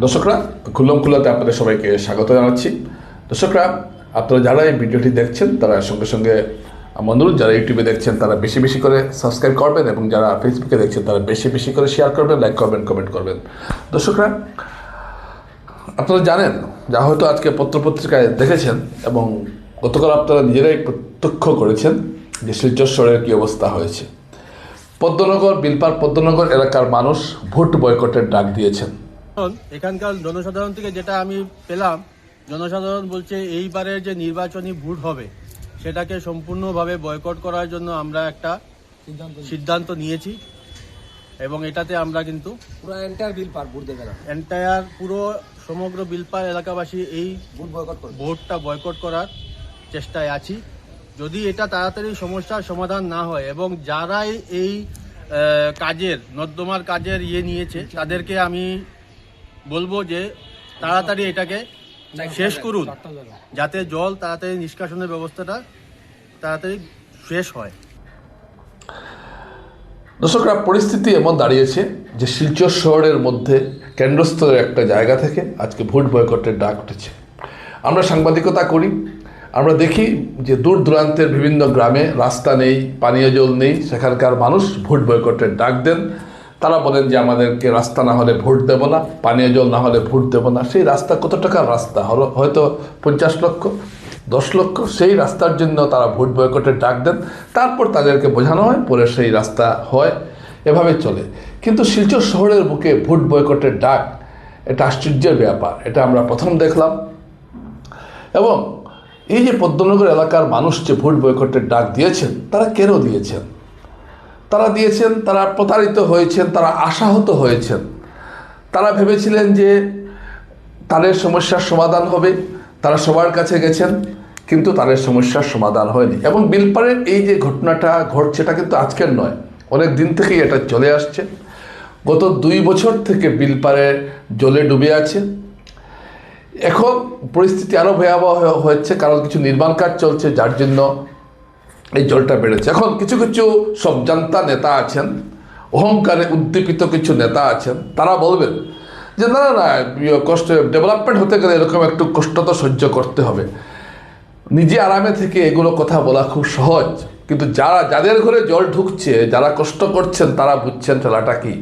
দর্শকরা, খুল্লম খুল্লাতে আপনাদের সবাইকে স্বাগত জানাচ্ছি। দর্শকরা, আপনারা যারা এই ভিডিওটি দেখছেন তারা সঙ্গে সঙ্গে আমার অনুরোধ, যারা ইউটিউবে দেখছেন তারা বেশি বেশি করে সাবস্ক্রাইব করবেন এবং যারা ফেসবুকে দেখছেন তারা বেশি বেশি করে শেয়ার করবেন, লাইক করবেন, কমেন্ট করবেন। দর্শকরা, আপনারা জানেন, যা হয়তো আজকে পত্রপত্রিকায় দেখেছেন এবং গতকাল আপনারা নিজেরাই প্রত্যক্ষ করেছেন যে শিলচর শহরের কী অবস্থা হয়েছে। পদ্মনগর, বিলপার পদ্মনগর এলাকার মানুষ ভোট বয়কটের ডাক দিয়েছেন। এখানকার জনসাধারণ থেকে যেটা আমি পেলাম, জনসাধারণ বলছে এইবারের যে নির্বাচনী ভোট হবে সেটাকে সম্পূর্ণভাবে বয়কট করার জন্য আমরা একটা সিদ্ধান্ত নিয়েছি এবং এটাতে আমরা কিন্তু পুরো এন্টায়ার বিলপার ভোট দেবে না, এন্টায়ার পুরো সমগ্র বিলপার এলাকাবাসী এই ভোট বয়কট করবে। ভোটটা বয়কট করার চেষ্টায় আছি। যদি এটা তাড়াতাড়ি সমস্যার সমাধান না হয় এবং যারাই এই কাজের নর্দমার কাজের নিয়েছে তাদেরকে আমি বলবো যে তাড়াতাড়ি এটাকে শেষ করুন, যাতে জল তাড়াতাড়ি নিষ্কাশনের ব্যবস্থাটা তাড়াতাড়ি শেষ হয়। দর্শকরা, পরিস্থিতি এমন দাঁড়িয়েছে যে শিলচর শহরের মধ্যে কেন্দ্রস্থলের একটা জায়গা থেকে আজকে ভোট বয়কটের ডাক উঠেছে। আমরা সাংবাদিকতা করি, আমরা দেখি যে দূর দূরান্তের বিভিন্ন গ্রামে রাস্তা নেই, পানীয় জল নেই, সেখানকার মানুষ ভোট বয়কটের ডাক দেন। তারা বলেন যে আমাদেরকে রাস্তা না হলে ভোট দেব না, পানীয় জল না হলে ভোট দেব না। সেই রাস্তা কত টাকার রাস্তা হলো, হয়তো 50 লক্ষ, 10 লক্ষ। সেই রাস্তার জন্য তারা ভোট বয়কটের ডাক দেন, তারপর তাদেরকে বোঝানো হয়, পরে সেই রাস্তা হয়, এভাবে চলে। কিন্তু শিলচর শহরের বুকে ভোট বয়কটের ডাক, এটা আশ্চর্যের ব্যাপার। এটা আমরা প্রথম দেখলাম। এবং এই যে পদ্মনগর এলাকার মানুষ যে ভোট বয়কটের ডাক দিয়েছেন, তারা কেন দিয়েছেন? তারা প্রতারিত হয়েছেন, তারা আশাহত হয়েছেন। তারা ভেবেছিলেন যে তাদের সমস্যার সমাধান হবে, তারা সবার কাছে গেছেন, কিন্তু তাদের সমস্যার সমাধান হয়নি। এবং বিলপাড়ের এই যে ঘটনাটা ঘটছে, এটা কিন্তু আজকের নয়, অনেক দিন থেকেই এটা চলে আসছে। গত 2 বছর থেকে বিলপাড়ে জলে ডুবে আছে। এখন পরিস্থিতি আরও ভয়াবহ হয়েছে, কারণ কিছু নির্মাণ কাজ চলছে, যার জন্য এই জলটা বেড়েছে। এখন কিছু কিছু সব জান্তা নেতা আছেন, অহংকারে উদ্দীপিত কিছু নেতা আছেন, তারা বলবেন যে না না না, কষ্ট, ডেভেলপমেন্ট হতে গেলে এরকম একটু কষ্ট তো সহ্য করতে হবে। নিজে আরামে থেকে এগুলো কথা বলা খুব সহজ, কিন্তু যাদের ঘরে জল ঢুকছে, যারা কষ্ট করছেন, তারা বুঝছেন ঠেলাটা কি।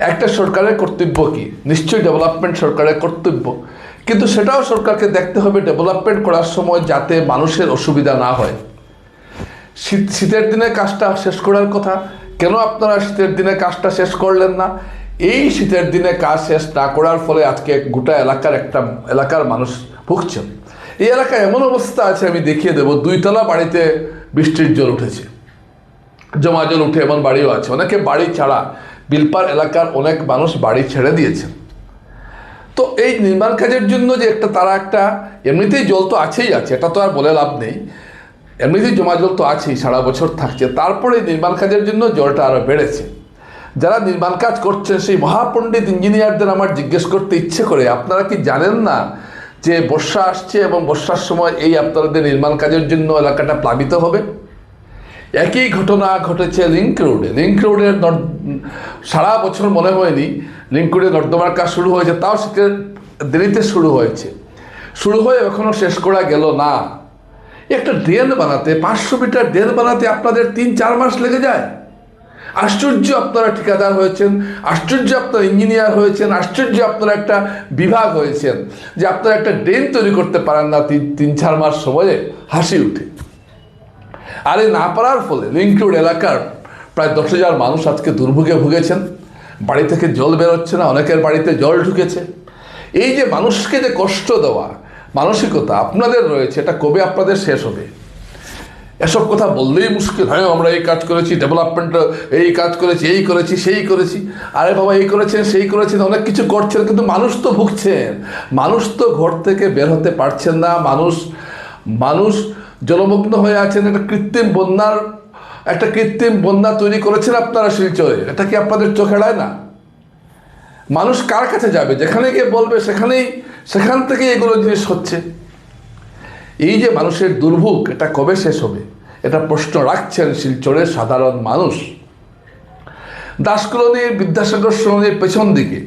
একটা সরকারের কর্তব্য কি? নিশ্চয়ই ডেভেলপমেন্ট সরকারের কর্তব্য, কিন্তু সেটাও সরকারকে দেখতে হবে ডেভেলপমেন্ট করার সময় যাতে মানুষের অসুবিধা না হয়। শীতের দিনে কাজটা শেষ করার কথা, কেন আপনারা শীতের দিনে কাজটা শেষ করলেন না? এই শীতের দিনে কাজ শেষ না করার ফলে আজকে গোটা এলাকার মানুষ ভুগছেন। এই এলাকায় এমন অবস্থা আছে, আমি দেখিয়ে দেবো। 2 তলা বাড়িতে বৃষ্টির জল উঠেছে, জমা জল উঠে এমন বাড়িও আছে। অনেকে বাড়ি ছাড়া, বিলপার এলাকার অনেক মানুষ বাড়ি ছেড়ে দিয়েছেন। তো এই নির্মাণ কাজের জন্য যে তারা এমনিতেই জল তো আছেই আছে, এটা তো আর বলে লাভ নেই, এমনিতেই জমা জল তো আছেই, সারা বছর থাকছে। তারপরে নির্মাণ কাজের জন্য জলটা আরও বেড়েছে। যারা নির্মাণ কাজ করছেন সেই মহাপণ্ডিত ইঞ্জিনিয়ারদের আমার জিজ্ঞেস করতে ইচ্ছে করে, আপনারা কি জানেন না যে বর্ষা আসছে এবং বর্ষার সময় এই আপনাদের নির্মাণ কাজের জন্য এলাকাটা প্লাবিত হবে? একই ঘটনা ঘটেছে লিংক রোডের সারা বছর মনে হয়নি লিংক রোডে নর্দমার কাজ শুরু হয়েছে, তাও শীতের দেরিতে শুরু হয়ে এখনও শেষ করা গেল না। একটা ড্রেন বানাতে, 500 মিটার ড্রেন বানাতে আপনাদের 3-4 মাস লেগে যায়। আশ্চর্য আপনারা ঠিকাদার হয়েছেন, আশ্চর্য আপনারা ইঞ্জিনিয়ার হয়েছেন, আশ্চর্য আপনারা একটা বিভাগ হয়েছেন যে আপনারা একটা ড্রেন তৈরি করতে পারেন না 3-4 মাস সময়ে। হাসি উঠে। আর এই না পারার ফলে লিংক রোড এলাকার প্রায় 10,000 মানুষ আজকে দুর্ভোগে ভুগেছেন। বাড়ি থেকে জল বেরোচ্ছে না, অনেকের বাড়িতে জল ঢুকেছে। এই যে মানুষকে যে কষ্ট দেওয়া মানসিকতা আপনাদের রয়েছে, এটা কবে আপনাদের শেষ হবে? এসব কথা বললেই মুশকিল। হ্যাঁ, আমরা এই কাজ করেছি, ডেভেলপমেন্ট এই কাজ করেছি, এই করেছি, সেই করেছি। আরে বাবা, এই করেছেন, সেই করেছেন, অনেক কিছু করছেন, কিন্তু মানুষ তো ভুগছেন। মানুষ তো ঘর থেকে বের হতে পারছেন না। মানুষ জলমগ্ন হয়ে আছেন। একটা কৃত্রিম বন্যা তৈরি করেছেন আপনারা শিলচরে। এটা কি আপনাদের চোখ এড়ায় না? মানুষ কার কাছে যাবে? যেখানে গিয়ে বলবে সেখান থেকে এগুলো জিনিস হচ্ছে। এই যে মানুষের দুর্ভোগ, এটা কবে শেষ হবে? এটা প্রশ্ন রাখছেন শিলচরের সাধারণ মানুষ। দাস কলোনি বিদ্যাসাগর সরণির পেছন দিকে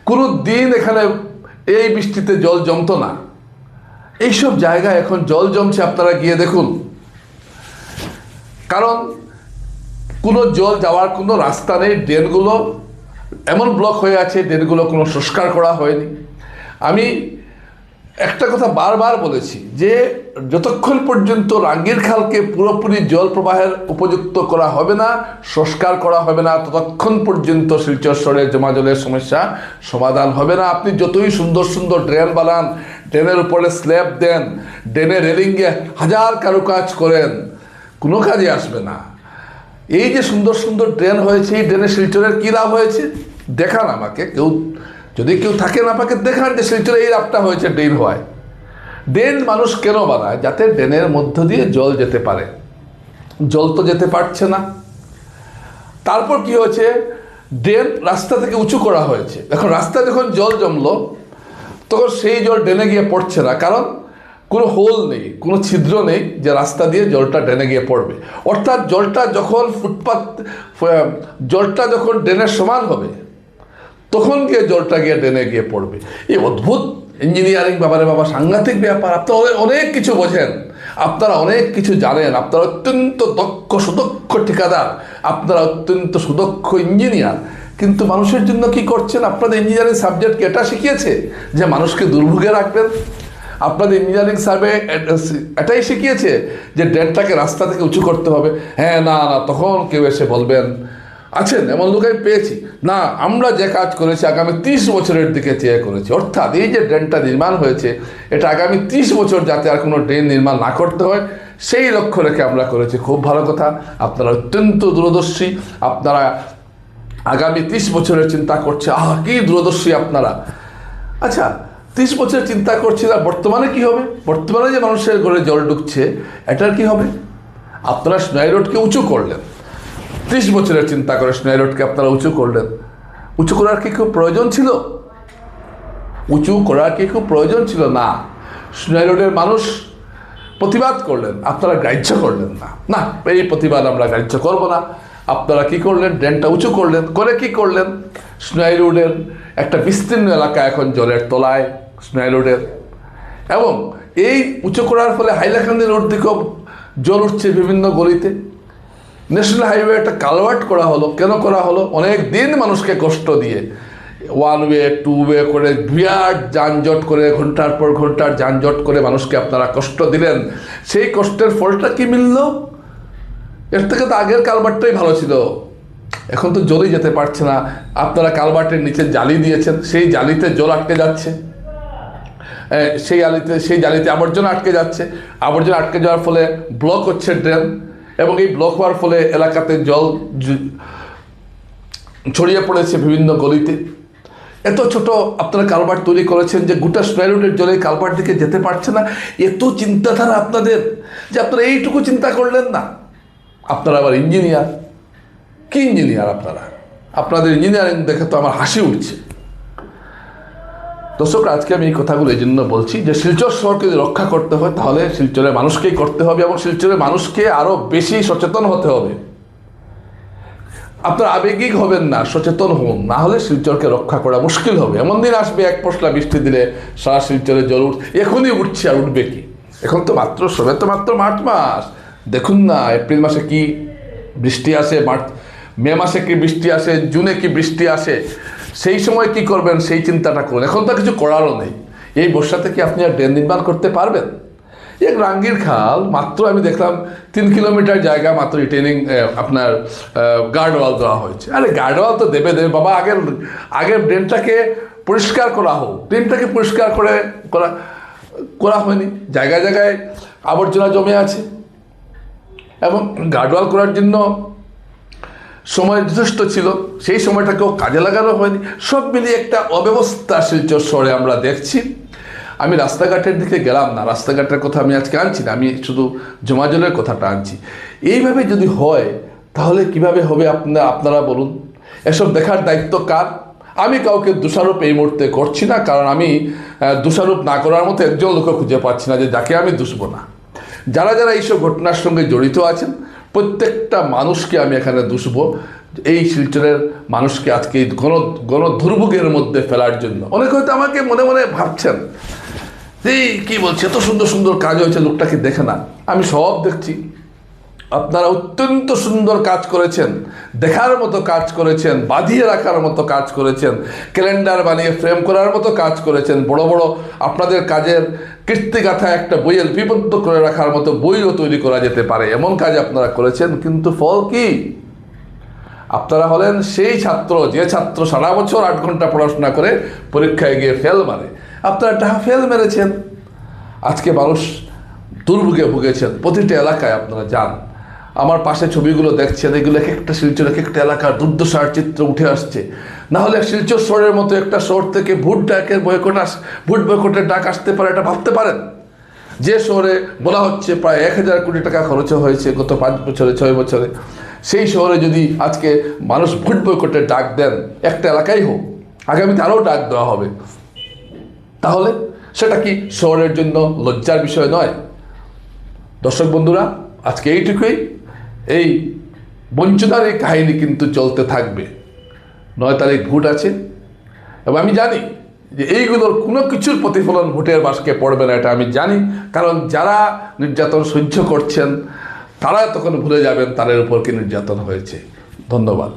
কোনো দিন এখানে এই বৃষ্টিতে জল জমতো না। এইসব জায়গায় এখন জল জমছে, আপনারা গিয়ে দেখুন। কারণ কোনো জল যাওয়ার কোনো রাস্তা নেই, ড্রেনগুলো এমন ব্লক হয়ে আছে, ড্রেনগুলো কোনো সংস্কার করা হয়নি। আমি একটা কথা বারবার বলেছি যে যতক্ষণ পর্যন্ত রাঙ্গির খালকে পুরোপুরি জল প্রবাহের উপযুক্ত করা হবে না, সংস্কার করা হবে না, ততক্ষণ পর্যন্ত শিলচর শহরের জমা জলের সমস্যা সমাধান হবে না। আপনি যতই সুন্দর সুন্দর ড্রেন বানান, ড্রেনের উপরে স্ল্যাব দেন, ড্রেনের রেলিংয়ে হাজার কারুকাজ করেন, কোনো কাজে আসবে না। এই যে সুন্দর সুন্দর ড্রেন হয়েছে, এই ড্রেনে শিলচরের কী লাভ হয়েছে দেখান আমাকে। কেউ যদি কেউ থাকেন আমাকে দেখান যে শিলচরে এই লাভটা হয়েছে ড্রেন হওয়ায়। ড্রেন মানুষ কেন বানায়? যাতে ড্রেনের মধ্য দিয়ে জল যেতে পারে। জল তো যেতে পারছে না। তারপর কি হয়েছে, ড্রেন রাস্তা থেকে উঁচু করা হয়েছে। এখন রাস্তায় যখন জল জমলো তখন সেই জল ড্রেনে গিয়ে পড়ছে না, কারণ কোনো হোল নেই, কোনো ছিদ্র নেই যে রাস্তা দিয়ে জলটা ড্রেনে গিয়ে পড়বে। অর্থাৎ জলটা যখন জলটা যখন ড্রেনের সমান হবে তখন গিয়ে জলটা গিয়ে ড্রেনে গিয়ে পড়বে। এই অদ্ভুত ইঞ্জিনিয়ারিং, বাবারে বাবা, সাংঘাতিক ব্যাপার। আপনারা অনেক কিছু বোঝেন, আপনারা অনেক কিছু জানেন, আপনারা অত্যন্ত দক্ষ সুদক্ষ ঠিকাদার, আপনারা অত্যন্ত সুদক্ষ ইঞ্জিনিয়ার, কিন্তু মানুষের জন্য কি করছেন? আপনাদের ইঞ্জিনিয়ারিং সাবজেক্টকে এটা শিখিয়েছে যে মানুষকে দুর্ভোগে রাখবেন। আপনাদের ইঞ্জিনিয়ারিং সার্ভে এটাই শিখিয়েছে যে ড্রেনটাকে রাস্তা থেকে উঁচু করতে হবে। হ্যাঁ, না না, তখন কেউ এসে বলবেন, আছেন এমন লোক আমি পেয়েছি, না আমরা যে কাজ করেছি আগামী 30 বছরের দিকে চেয়ে করেছি। অর্থাৎ এই যে ড্রেনটা নির্মাণ হয়েছে এটা আগামী 30 বছর যাতে আর কোনো ড্রেন নির্মাণ না করতে হয় সেই লক্ষ্য রেখে আমরা করেছি। খুব ভালো কথা, আপনারা অত্যন্ত দূরদর্শী, আপনারা আগামী 30 বছরের চিন্তা করছে। কি দূরদর্শী আপনারা! আচ্ছা, 30 বছর চিন্তা করছি না, বর্তমানে কি হবে? বর্তমানে যে মানুষের ঘরে জল ঢুকছে এটার কি হবে? আপনারা স্নাই রোডকে উঁচু করলেন, 30 বছরের চিন্তা করে স্নাই রোডকে আপনারা উঁচু করলেন। উঁচু করার কি খুব প্রয়োজন ছিল? উঁচু করার কি খুব প্রয়োজন ছিল? না। স্নাই রোডের মানুষ প্রতিবাদ করলেন, আপনারা গ্রাহ্য করলেন না। না, এই প্রতিবাদ আমরা গ্রাহ্য করব না। আপনারা কি করলেন? ড্রেনটা উঁচু করলেন। করে কি করলেন? স্নাই রোডের একটা বিস্তীর্ণ এলাকা এখন জলের তলায়, স্নাই রোডের। এবং এই উঁচু করার ফলে হাইলাকান্দি রোড দিকেও জল উঠছে বিভিন্ন গলিতে। ন্যাশনাল হাইওয়ে একটা কালভার্ট করা হলো। কেন করা হলো? অনেক দিন মানুষকে কষ্ট দিয়ে 1 ওয়ে 2 ওয়ে করে বিরাট যানজট করে, ঘন্টার পর ঘন্টার যানজট করে মানুষকে আপনারা কষ্ট দিলেন। সেই কষ্টের ফলটা কি মিলল? এর থেকে তো আগের কালভার্টটাই ভালো ছিল। এখন তো জলই যেতে পারছে না। আপনারা কালভার্টের নিচে জালি দিয়েছেন, সেই জালিতে জল আটকে যাচ্ছে, সেই জালিতে আবর্জনা আটকে যাচ্ছে। আবর্জনা আটকে যাওয়ার ফলে ব্লক হচ্ছে ড্রেন, এবং এই ব্লক হওয়ার ফলে এলাকাতে জল ছড়িয়ে পড়েছে বিভিন্ন গলিতে। এত ছোট আপনারা কালভার্ট তৈরি করেছেন যে গোটা স্নাই রোডের জলে কালভার্ট দিকে যেতে পারছে না। এত চিন্তাধারা আপনাদের যে আপনারা এইটুকু চিন্তা করলেন না। আপনারা আবার ইঞ্জিনিয়ার। কি ইঞ্জিনিয়ার আপনারা? আপনাদের ইঞ্জিনিয়ারিং দেখে তো আমার হাসি উঠছে। দর্শক, আজকে আমি এই কথাগুলো এই জন্য বলছি যে শিলচর শহরকে যদি রক্ষা করতে হয় তাহলে শিলচরের মানুষকেই করতে হবে, এবং শিলচরের মানুষকে আরও বেশি সচেতন হতে হবে। আপনারা আবেগিক হবেন না, সচেতন হন, না হলে শিলচরকে রক্ষা করা মুশকিল হবে। এমন দিন আসবে এক পশলা বৃষ্টি দিলে সারা শিলচরে জল এখনই উঠছে, আর উঠবে কি? এখন তো সবে মাত্র মার্চ মাস। দেখুন না, এপ্রিল মাসে কি বৃষ্টি আসে, মে মাসে কি বৃষ্টি আসে, জুনে কি বৃষ্টি আসে। সেই সময় কি করবেন সেই চিন্তাটা করুন। এখন তো কিছু করারও নেই। এই বর্ষাতে কি আপনি আর ড্রেন নির্মাণ করতে পারবেন? এক রাঙ্গির খাল মাত্র আমি দেখলাম 3 কিলোমিটার জায়গা মাত্র রিটেনিং আপনার গার্ডওয়াল দেওয়া হয়েছে। আরে গার্ডওয়াল তো দেবে বাবা, আগের ড্রেনটাকে পরিষ্কার করা হোক। ড্রেনটাকে পরিষ্কার করা হয়নি, জায়গায় জায়গায় আবর্জনা জমে আছে, এবং গার্ডওয়াল করার জন্য সময় যথেষ্ট ছিল, সেই সময়টাকেও কাজে লাগানো হয়নি। সব মিলিয়ে একটা অব্যবস্থা শিলচর শহরে আমরা দেখছি। আমি রাস্তাঘাটের দিকে গেলাম না, রাস্তাঘাটের কথা আমি আজকে আনছি না, আমি শুধু জমা জলের কথাটা আনছি। এইভাবে যদি হয় তাহলে কিভাবে হবে আপনারা বলুন? এসব দেখার দায়িত্ব কার? আমি কাউকে দোষারোপ এই মুহূর্তে করছি না, কারণ আমি দোষারোপ না করার মতো একজন লোকও খুঁজে পাচ্ছি না যে যাকে আমি দুষবো না। যারা যারা এইসব ঘটনার সঙ্গে জড়িত আছেন প্রত্যেকটা মানুষকে আমি এখানে দুষবো, এই শিলচরের মানুষকে আজকে এই গণদুর্ভোগের মধ্যে ফেলার জন্য। অনেকে হয়তো আমাকে মনে মনে ভাবছেন যে কি বলছে, এত সুন্দর সুন্দর কাজ হয়েছে, লোকটাকে দেখে না। আমি সব দেখছি, আপনারা অত্যন্ত সুন্দর কাজ করেছেন, দেখার মতো কাজ করেছেন, বাঁধিয়ে রাখার মতো কাজ করেছেন, ক্যালেন্ডার বানিয়ে ফ্রেম করার মতো কাজ করেছেন, বড় বড় আপনাদের কাজের কীর্তিগাথা একটা বইয়ে লিপিবদ্ধ করে রাখার মতো বইও তৈরি করা যেতে পারে, এমন কাজ আপনারা করেছেন। কিন্তু ফল কি? আপনারা হলেন সেই ছাত্র, যে ছাত্র সারা বছর 8 ঘন্টা পড়াশোনা করে পরীক্ষায় গিয়ে ফেল মারে। আপনারা টাকা ফেল মেরেছেন, আজকে মানুষ দুর্ভোগে ভুগেছেন। প্রতিটা এলাকায় আপনারা যান, আমার পাশে ছবিগুলো দেখছেন, এগুলো এক একটা শিলচর, এক একটা এলাকার দুর্দশার চিত্র উঠে আসছে। না হলে শিলচর শহরের মতো একটা শহর থেকে ভোট বয়কটের ডাক আসতে পারে, এটা ভাবতে পারেন? যে শহরে বলা হচ্ছে প্রায় 1000 কোটি টাকা খরচ হয়েছে গত 5 বছরে 6 বছরে, সেই শহরে যদি আজকে মানুষ ভোট বয়কটের ডাক দেন, একটা এলাকাই হোক, আগামীতে আরও ডাক দেওয়া হবে, তাহলে সেটা কি শহরের জন্য লজ্জার বিষয় নয়? দর্শক বন্ধুরা, আজকে এইটুকুই। এই বঞ্চনার এই কাহিনী কিন্তু চলতে থাকবে। 9 তারিখ ভোট আছে এবং আমি জানি যে এইগুলোর কোনো কিছুর প্রতিফলন ভোটের বাক্সে পড়বে না, এটা আমি জানি। কারণ যারা নির্যাতন সহ্য করছেন তারা তখন ভুলে যাবেন তাদের উপর কি নির্যাতন হয়েছে। ধন্যবাদ।